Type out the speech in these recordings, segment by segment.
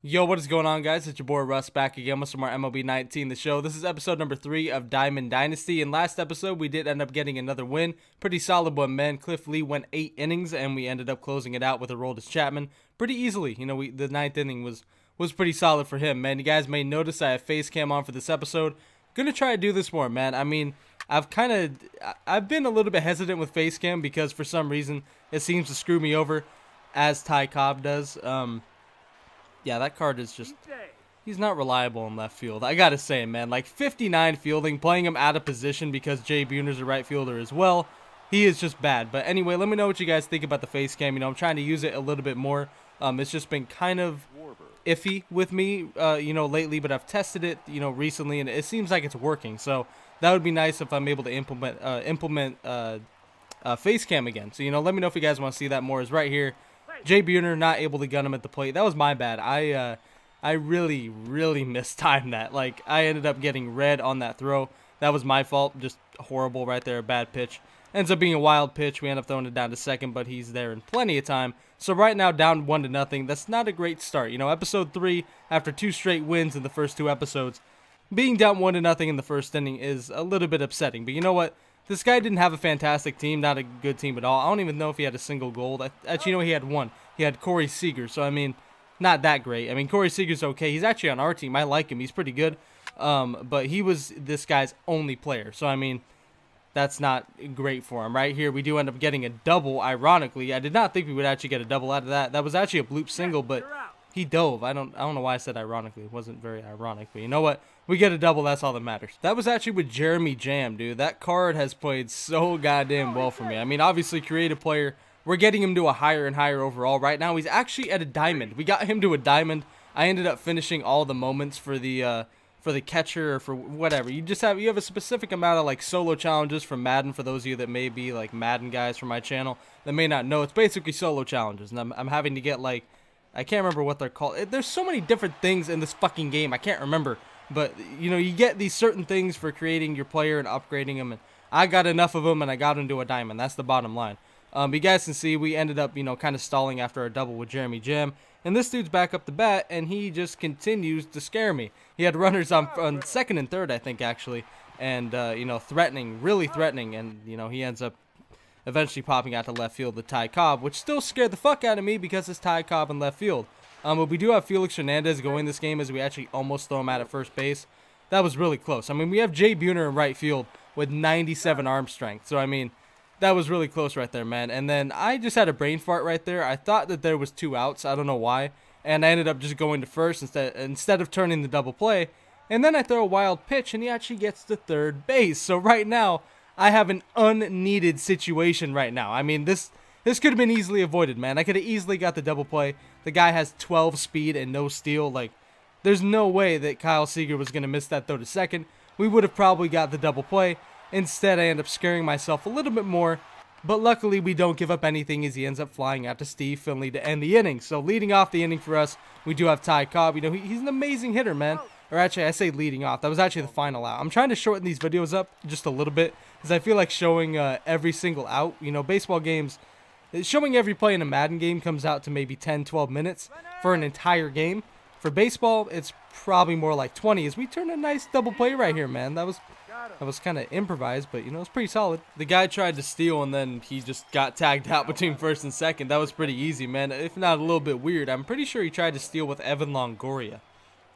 Yo, what is going on, guys? It's your boy Russ back again with some more MLB 19, the show. This is episode number 3 of Diamond Dynasty. In last episode, we did end up getting another win. Pretty solid one, man. Cliff Lee went 8 innings, and we ended up closing it out with Aroldis Chapman pretty easily. You know, the ninth inning was pretty solid for him, man. You guys may notice I have face cam on for this episode. Gonna try to do this more, man. I mean, I've been a little bit hesitant with face cam because for some reason it seems to screw me over, as Ty Cobb does. Yeah, that card is just, he's not reliable in left field. I gotta say, man, like 59 fielding, playing him out of position because Jay Buhner's a right fielder as well. He is just bad. But anyway, let me know what you guys think about the face cam. You know, I'm trying to use it a little bit more. It's just been kind of iffy with me, you know, lately, but I've tested it, you know, recently, and it seems like it's working. So that would be nice if I'm able to implement face cam again. So, you know, let me know if you guys want to see that more. Is right here. Jay Buhner not able to gun him at the plate. That was my bad. I really mistimed that. Like, I ended up getting red on that throw. That was my fault. Just horrible right there. A bad pitch. Ends up being a wild pitch. We end up throwing it down to second, but he's there in plenty of time. So right now, down 1-0. That's not a great start. You know, episode 3, after 2 straight wins in the first 2 episodes, being down 1-0 in the first inning is a little bit upsetting. But you know what? This guy didn't have a fantastic team, not a good team at all. I don't even know if he had a single goal. Actually, you know, he had one. He had Corey Seager, so, I mean, not that great. I mean, Corey Seager's okay. He's actually on our team. I like him. He's pretty good. But he was this guy's only player. So, I mean, that's not great for him. Right here, we do end up getting a double, ironically. I did not think we would actually get a double out of that. That was actually a bloop single, but he dove. I don't know why I said ironically. It wasn't very ironic, but you know what? We get a double. That's all that matters. That was actually with Jeremy Jam, dude. That card has played so goddamn well for me. I mean, obviously, creative player. We're getting him to a higher and higher overall. Right now, he's actually at a diamond. We got him to a diamond. I ended up finishing all the moments for the catcher or for whatever. You have a specific amount of like solo challenges from Madden. For those of you that may be like Madden guys from my channel that may not know, it's basically solo challenges, and I'm having to get like, I can't remember what they're called. There's so many different things in this fucking game. I can't remember. But, you know, you get these certain things for creating your player and upgrading them. And I got enough of them, and I got into a diamond. That's the bottom line. But you guys can see we ended up, you know, kind of stalling after our double with Jeremy Jam. And this dude's back up the bat, and he just continues to scare me. He had runners on second and third, I think, actually. And, you know, really threatening. And, you know, he ends up eventually popping out to left field with Ty Cobb, which still scared the fuck out of me because it's Ty Cobb in left field. But we do have Felix Hernandez going this game as we actually almost throw him out at first base. That was really close. I mean, we have Jay Buhner in right field with 97 arm strength. So, I mean, that was really close right there, man. And then I just had a brain fart right there. I thought that there was 2 outs. I don't know why. And I ended up just going to first instead of turning the double play. And then I throw a wild pitch, and he actually gets to third base. So right now, I have an unneeded situation right now. I mean, this could have been easily avoided, man. I could have easily got the double play. The guy has 12 speed and no steal. Like, there's no way that Kyle Seager was going to miss that throw to second. We would have probably got the double play. Instead, I end up scaring myself a little bit more. But luckily, we don't give up anything as he ends up flying out to Steve Finley to end the inning. So, leading off the inning for us, we do have Ty Cobb. You know, he's an amazing hitter, man. Or actually, I say leading off. That was actually the final out. I'm trying to shorten these videos up just a little bit because I feel like showing every single out. You know, baseball games, showing every play in a Madden game comes out to maybe 10, 12 minutes for an entire game. For baseball, it's probably more like 20 as we turn a nice double play right here, man. That was kind of improvised, but, you know, it's pretty solid. The guy tried to steal, and then he just got tagged out between first and second. That was pretty easy, man, if not a little bit weird. I'm pretty sure he tried to steal with Evan Longoria.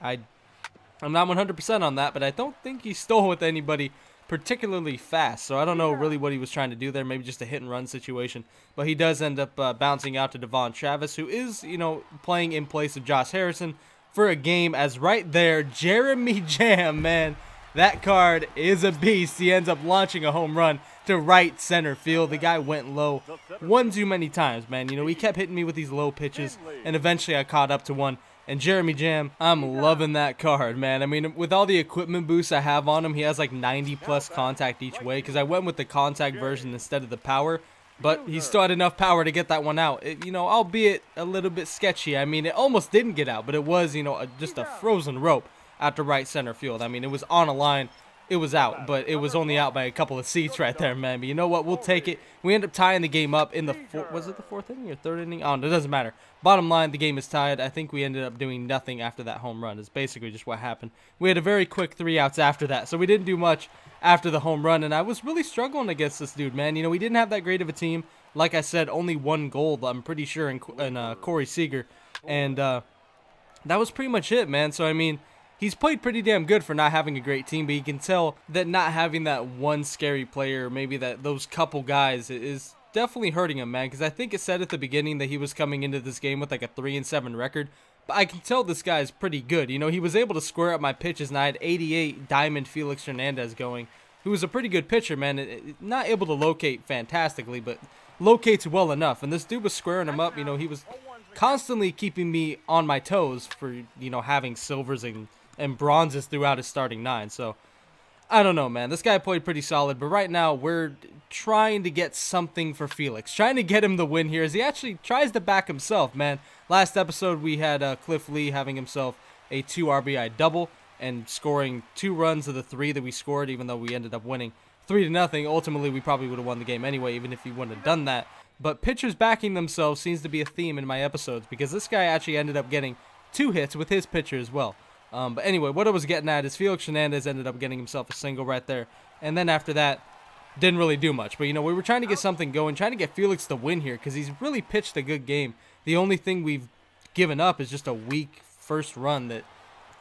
I'm not 100% on that, but I don't think he stole with anybody particularly fast. So I don't know really what he was trying to do there. Maybe just a hit-and-run situation. But he does end up bouncing out to Devon Travis, who is, you know, playing in place of Josh Harrison for a game. As right there, Jeremy Jam, man, that card is a beast. He ends up launching a home run to right center field. The guy went low one too many times, man. You know, he kept hitting me with these low pitches, and eventually I caught up to one. And Jeremy Jam, I'm loving that card, man. I mean, with all the equipment boosts I have on him, he has like 90+ contact each way because I went with the contact version instead of the power. But he still had enough power to get that one out. You know, albeit a little bit sketchy. I mean, it almost didn't get out, but it was, you know, just a frozen rope out to right center field. I mean, it was on a line. it was out, but it was only out by a couple of seats right there, man. But you know what? We'll take it. We end up tying the game up in the was it the fourth inning or third inning? Oh, no, it doesn't matter. Bottom line, the game is tied. I think we ended up doing nothing after that home run. It's basically just what happened. We had a very quick 3 outs after that, so we didn't do much after the home run, and I was really struggling against this dude, man. You know, we didn't have that great of a team. Like I said, only 1 goal, I'm pretty sure, in Corey Seager, and that was pretty much it, man. So, I mean, he's played pretty damn good for not having a great team, but you can tell that not having that one scary player, maybe that those couple guys, is definitely hurting him, man, because I think it said at the beginning that he was coming into this game with like a 3-7 record, but I can tell this guy is pretty good. You know, he was able to square up my pitches, and I had 88 Diamond Felix Hernandez going, who was a pretty good pitcher, man. Not able to locate fantastically, but locates well enough, and this dude was squaring him up. You know, he was constantly keeping me on my toes for, you know, having silvers and bronzes throughout his starting 9, so I don't know, man. This guy played pretty solid, but right now we're trying to get something for Felix. Trying to get him the win here as he actually tries to back himself, man. Last episode we had Cliff Lee having himself a 2 RBI double and scoring 2 runs of the 3 that we scored, even though we ended up winning 3-0. Ultimately, we probably would have won the game anyway, even if he wouldn't have done that. But pitchers backing themselves seems to be a theme in my episodes, because this guy actually ended up getting 2 hits with his pitcher as well. But anyway, what I was getting at is Felix Hernandez ended up getting himself a single right there. And then after that, didn't really do much. But, you know, we were trying to get something going, trying to get Felix the win here, because he's really pitched a good game. The only thing we've given up is just a weak first run that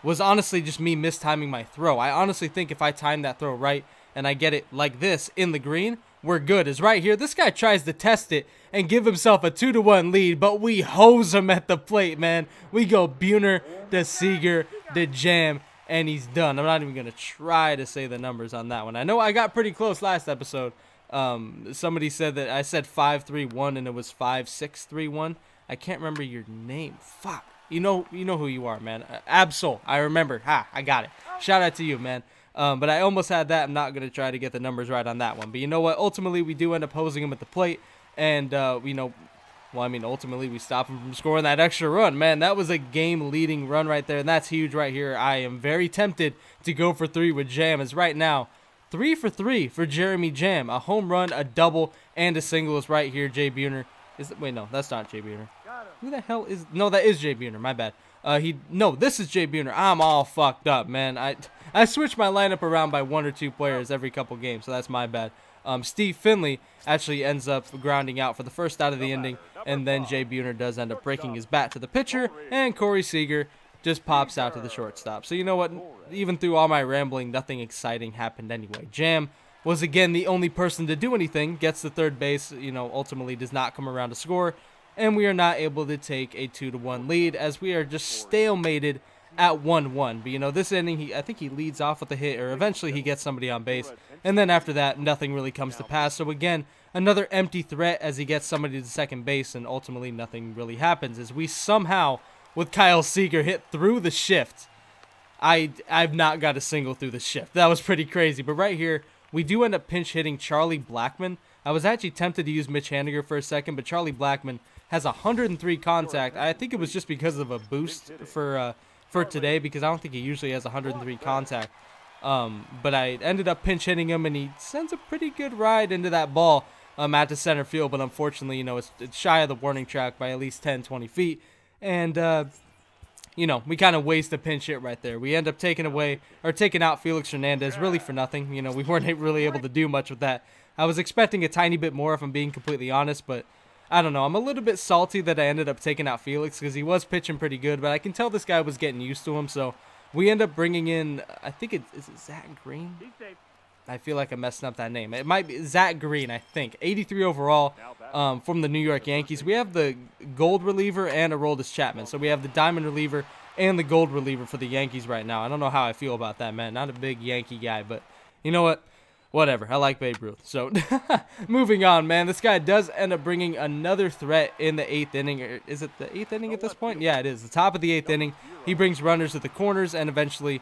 was honestly just me mistiming my throw. I honestly think if I time that throw right and I get it like this in the green, we're good. Is right here. This guy tries to test it and give himself a 2-1 lead, but we hose him at the plate, man. We go BUHNER to Seager to Jam, and he's done. I'm not even going to try to say the numbers on that one. I know I got pretty close last episode. Somebody said that I said 5-3-1 and it was 5-6-3-1. I can't remember your name. Fuck. You know who you are, man. Absol. I remembered. Ha, I got it. Shout out to you, man. But I almost had that. I'm not going to try to get the numbers right on that one. But you know what? Ultimately, we do end up hosing him at the plate. And, you know, well, I mean, ultimately, we stop him from scoring that extra run. Man, that was a game-leading run right there. And that's huge right here. I am very tempted to go for 3 with Jam. As right now, 3 for 3 for Jeremy Jam. A home run, a double, and a single is right here. Jay BUHNER. Wait, no, that's not Jay BUHNER. Who the hell is... No, that is Jay BUHNER. My bad. No, this is Jay BUHNER. I'm all fucked up, man. I switch my lineup around by 1 or 2 players every couple games, so that's my bad. Steve Finley actually ends up grounding out for the first out of the inning, and then Jay BUHNER does end up breaking his bat to the pitcher, and Corey Seager just pops out to the shortstop. So you know what? Even through all my rambling, nothing exciting happened anyway. Jam was again the only person to do anything, gets to third base, you know, ultimately does not come around to score, and we are not able to take a 2-1 lead as we are just stalemated at 1-1. But, you know, this inning, I think he leads off with a hit, or eventually he gets somebody on base. And then after that, nothing really comes to pass. So, again, another empty threat as he gets somebody to second base, and ultimately nothing really happens. As we somehow, with Kyle Seager, hit through the shift. I've not got a single through the shift. That was pretty crazy. But right here, we do end up pinch hitting Charlie Blackmon. I was actually tempted to use Mitch Haniger for a second, but Charlie Blackmon has 103 contact. I think it was just because of a boost for today, because I don't think he usually has 103 contact. But I ended up pinch hitting him, and he sends a pretty good ride into that ball at the center field. But unfortunately, you know, it's shy of the warning track by at least 10, 20 feet. And, you know, we kind of waste a pinch hit right there. We end up taking out Felix Hernandez really for nothing. You know, we weren't really able to do much with that. I was expecting a tiny bit more, if I'm being completely honest, but I don't know. I'm a little bit salty that I ended up taking out Felix because he was pitching pretty good, but I can tell this guy was getting used to him. So we end up bringing in, I think is it Zach Green? I feel like I'm messing up that name. It might be Zach Green, I think. 83 overall from the New York Yankees. We have the gold reliever and Aroldis Chapman. So we have the diamond reliever and the gold reliever for the Yankees right now. I don't know how I feel about that, man. Not a big Yankee guy, but you know what? Whatever. I like Babe Ruth. So, moving on, man. This guy does end up bringing another threat in the 8th inning. Is it the 8th inning at this point? Yeah, it is. The top of the 8th inning. He brings runners to the corners, and eventually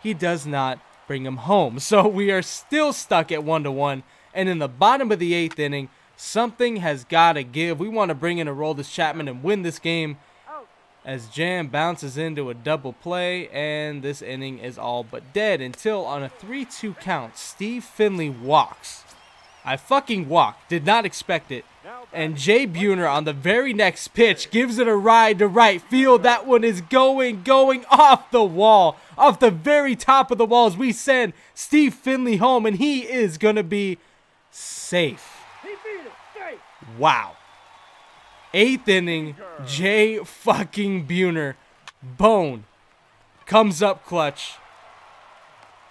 he does not bring them home. So, we are still stuck at 1-1. And in the bottom of the 8th inning, something has got to give. We want to bring in Aroldis Chapman and win this game. as Jam bounces into a double play, and this inning is all but dead until on a 3-2 count, Steve Finley walks. I fucking walked, did not expect it. And Jay Buhner on the very next pitch gives it a ride to right field. That one is going off the wall, off the very top of the wall as we send Steve Finley home, and he is going to be safe. Wow. 8th inning, Jay fucking Buhner, bone, comes up clutch,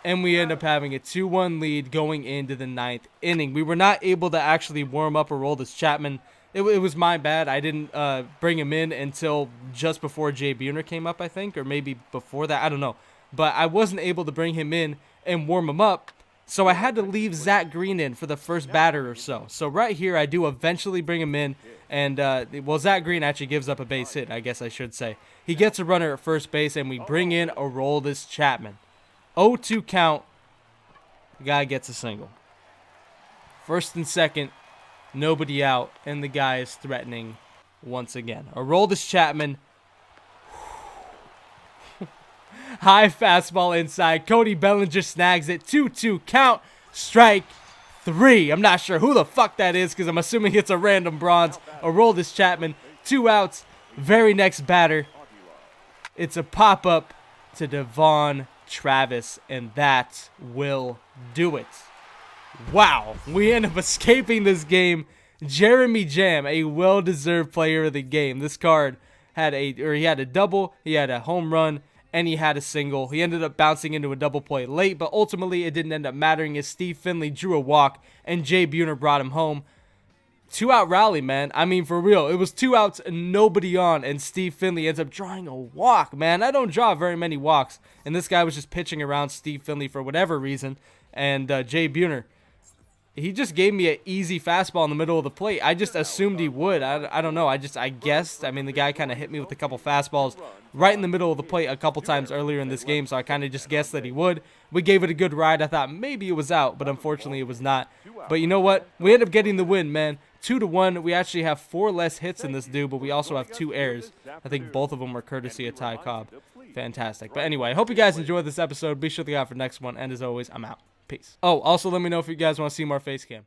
and we end up having a 2-1 lead going into the 9th inning. We were not able to actually warm up Aroldis Chapman. It was my bad. I didn't bring him in until just before Jay Buhner came up, I think, or maybe before that. I don't know. But I wasn't able to bring him in and warm him up, so I had to leave Zach Green in for the first batter or so. So right here, I do eventually bring him in. And, well, Zach Green actually gives up a base hit, I guess I should say. He gets a runner at first base, and we bring in Aroldis Chapman. 0-2 count. The guy gets a single. First and second, nobody out, and the guy is threatening once again. Aroldis Chapman. High fastball inside. Cody Bellinger snags it. 2-2 count. Strike 3. I'm not sure who the fuck that is because I'm assuming it's a random bronze. Aroldis Chapman. 2 outs. Very next batter. It's a pop-up to Devon Travis, and that will do it. Wow. We end up escaping this game. Jeremy Jam, a well-deserved player of the game. This card had he had a double, he had a home run, and he had a single. He ended up bouncing into a double play late, but ultimately it didn't end up mattering as Steve Finley drew a walk and Jay Buhner brought him home. 2-out rally, man. I mean, for real. It was 2 outs and nobody on, and Steve Finley ends up drawing a walk, man. I don't draw very many walks, and this guy was just pitching around Steve Finley for whatever reason, and Jay Buhner, he just gave me an easy fastball in the middle of the plate. I just assumed he would. I don't know. I guessed. I mean, the guy kind of hit me with a couple fastballs right in the middle of the plate a couple times earlier in this game, so I kind of just guessed that he would. We gave it a good ride. I thought maybe it was out, but unfortunately it was not. But you know what? We ended up getting the win, man. 2-1. We actually have 4 less hits in this dude, but we also have 2 errors. I think both of them were courtesy of Ty Cobb. Fantastic. But anyway, I hope you guys enjoyed this episode. Be sure to look out for the next one, and as always, I'm out. Peace. Oh, also let me know if you guys want to see more face cam.